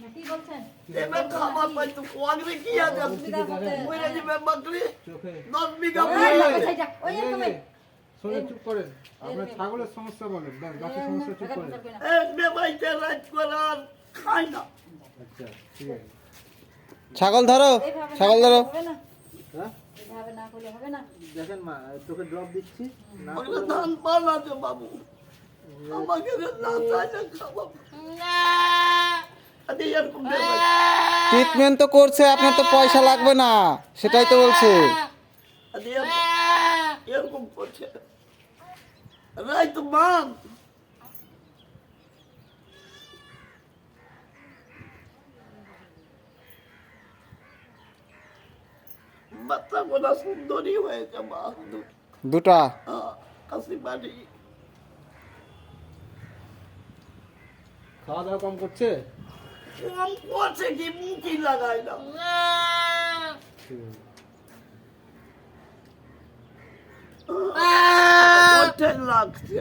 কি বলছেন? এবার খাবার পাই তো কোয়াগরে কি আছে মরে যাবে বকরি চোখে 10 বিঘা ওই তুমি শোনে চুপ করেন আপনার ছাগলের সমস্যা বলেন দেন বাকি সমস্যা চুপ করেন এক বেবাইতে রাত করার খাই না আচ্ছা ঠিক আছে ছাগল ধরো এইভাবে ছাগল ধরো হবে না, হ্যাঁ এইভাবে না করলে হবে না। দেখেন মা তোকে ড্রপ দিচ্ছি না ওগুলো ধান পালা যে বাবু আমাকে না চাইলে খাবো আরে এরকম বেবাই ট্রিটমেন্ট তো করছে আপনার তো পয়সা লাগবে না সেটাই তো বলছে আরে এরকম করছে রাইত মান বাচ্চা গোলা সুন্দরী হয়েছে মা দুটা কাশি বাড়ি খাওয়া দাওয়া কম করছে কম করছে কি মুখি লাগাই না ঠিক আছে ওঠে লাগছে